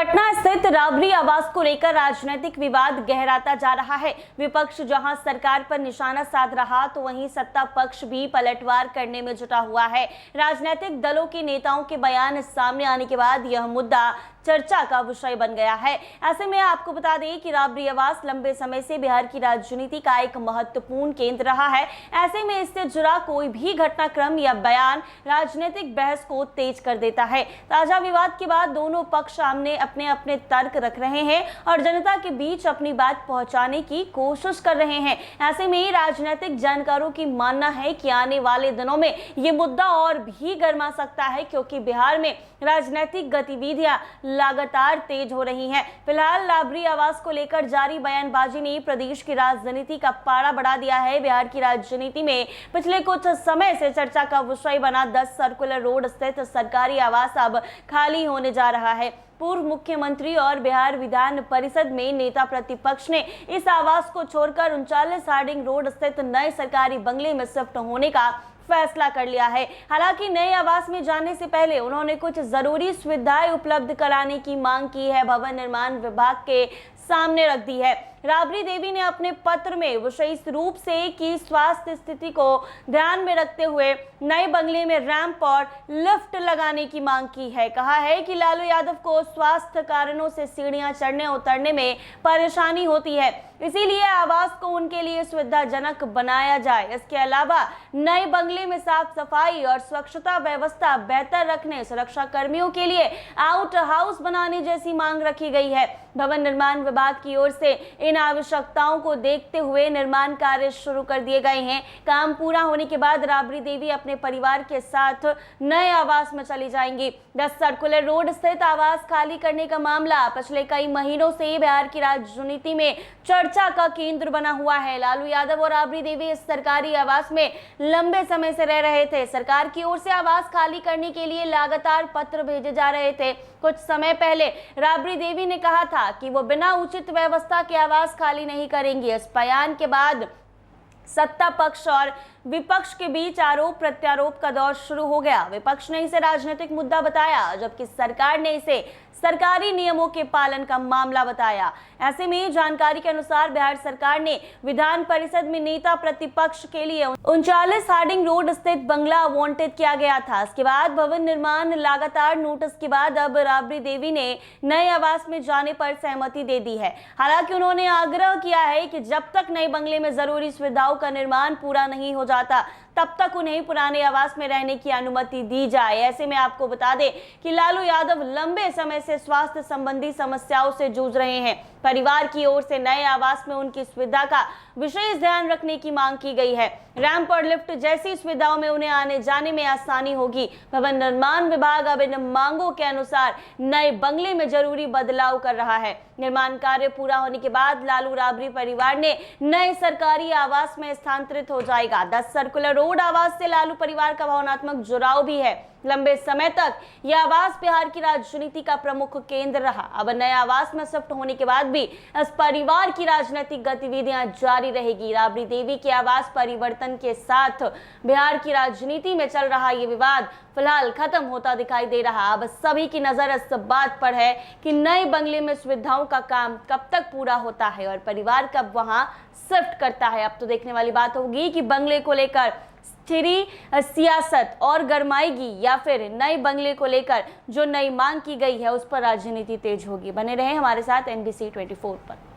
पटना स्थित राबरी आवास को लेकर राजनीतिक विवाद गहराता जा रहा है। विपक्ष जहां सरकार पर निशाना साध रहा तो वहीं सत्ता पक्ष भी पलटवार करने में जुटा हुआ है। राजनीतिक दलों के नेताओं के बयान सामने आने के बाद यह मुद्दा चर्चा का विषय बन गया है। ऐसे में आपको बता दें कि राबरी आवास लंबे समय से बिहार की राजनीति का एक महत्वपूर्ण केंद्र रहा है। ऐसे में इससे जुड़ा कोई भी घटनाक्रम या बयान राजनीतिक बहस को तेज कर देता है। ताजा विवाद के बाद दोनों पक्ष सामने अपने अपने तर्क रख रहे हैं और जनता के बीच अपनी बात पहुंचाने की कोशिश कर रहे हैं। ऐसे में राजनीतिक जानकारों की मानना है कि आने वाले दिनों में ये मुद्दा और भी गर्मा सकता है, क्योंकि बिहार में राजनीतिक गतिविधियां लगातार तेज हो रही हैं। फिलहाल राबरी आवास को लेकर जारी बयानबाजी ने प्रदेश की राजनीति का पारा बढ़ा दिया है। बिहार की राजनीति में पिछले कुछ समय से चर्चा का विषय बना 10 सर्कुलर रोड स्थित सरकारी आवास अब खाली होने जा रहा है। पूर्व मुख्यमंत्री और बिहार विधान परिषद में नेता प्रतिपक्ष ने इस आवास को छोड़कर 39 हार्डिंग रोड स्थित नए सरकारी बंगले में शिफ्ट होने का फैसला कर लिया है। हालांकि नए आवास में जाने से पहले उन्होंने कुछ जरूरी सुविधाएं उपलब्ध कराने की मांग की है, भवन निर्माण विभाग के सामने रख दी है। राबड़ी देवी ने अपने पत्र में विशेष रूप से की स्वास्थ्य स्थिति को ध्यान में रखते हुए नए बंगले में रैंप और लिफ्ट लगाने की मांग की है। कहा है कि लालू यादव को स्वास्थ्य कारणों से सीढ़ियां चढ़ने उतरने में परेशानी होती है, इसीलिए आवास को उनके लिए सुविधाजनक बनाया जाए। इसके अलावा नए बंगले में साफ सफाई और स्वच्छता व्यवस्था बेहतर रखने, सुरक्षा कर्मियों के लिए आउट हाउस बनाने जैसी मांग रखी गई है। भवन निर्माण विभाग की ओर से इन आवश्यकताओं को देखते हुए निर्माण कार्य शुरू कर दिए गए हैं। काम पूरा होने के बाद राबड़ी देवी अपने परिवार के साथ नए आवास में चली जाएंगी। 10 सर्कुलर रोड स्थित आवास खाली करने का मामला पिछले कई महीनों से बिहार की राजनीति में चर्चा का केंद्र बना हुआ है। लालू यादव और राबड़ी देवी इस सरकारी आवास में लंबे समय से रह रहे थे। सरकार की ओर से आवास खाली करने के लिए लगातार पत्र भेजे जा रहे थे। कुछ समय पहले राबड़ी देवी ने कहा था कि वो बिना उचित व्यवस्था के आवास खाली नहीं करेंगी। इस बयान के बाद सत्ता पक्ष और विपक्ष के बीच आरोप प्रत्यारोप का दौर शुरू हो गया। विपक्ष ने इसे राजनीतिक मुद्दा बताया, जबकि सरकार ने इसे सरकारी नियमों के पालन का मामला बताया। ऐसे में जानकारी के अनुसार बिहार सरकार ने विधान परिषद में नेता प्रतिपक्ष के लिए 39 हार्डिंग रोड स्थित बंगला आवंटित किया गया था। इसके बाद भवन निर्माण लगातार नोटिस के बाद अब राबड़ी देवी ने नए आवास में जाने पर सहमति दे दी है। हालांकि उन्होंने आग्रह किया है कि जब तक नए बंगले में जरूरी सुविधाओं का निर्माण पूरा नहीं हो जाता तब तक उन्हें पुराने आवास में रहने की अनुमति दी जाए। ऐसे में आपको बता दें कि लालू यादव लंबे समय से स्वास्थ्य संबंधी समस्याओं से जूझ रहे हैं। परिवार की ओर से नए आवास में उनकी सुविधा का विशेष ध्यान रखने की मांग की गई है। रैंप और लिफ्ट जैसी सुविधाओं में उन्हें आने जाने में आसानी होगी। भवन निर्माण विभाग अब इन मांगों के अनुसार नए बंगले में जरूरी बदलाव कर रहा है। निर्माण कार्य पूरा होने के बाद लालू राबड़ी परिवार ने नए सरकारी आवास में स्थानांतरित हो जाएगा। 10 सर्कुलर रोड आवास से लालू परिवार का भावनात्मक जुड़ाव भी है। लंबे समय तक यह आवास बिहार की राजनीति का प्रमुख केंद्र रहा। अब नए आवास में शिफ्ट होने के बाद भी इस परिवार की राजनीतिक गतिविधियां जारी रहेगी। राबड़ी देवी के आवास परिवर्तन के साथ बिहार की राजनीति में चल रहा ये विवाद फिलहाल खत्म होता दिखाई दे रहा। अब सभी की नजर इस बात पर है कि नए बंगले में सुविधाओं का काम कब तक पूरा होता है और परिवार कब वहां शिफ्ट करता है। अब तो देखने वाली बात होगी कि बंगले को लेकर स्थिरी सियासत और गरमाएगी या फिर नए बंगले को लेकर जो नई मांग की गई है उस पर राजनीति तेज होगी। बने रहे हमारे साथ NBC 24 पर।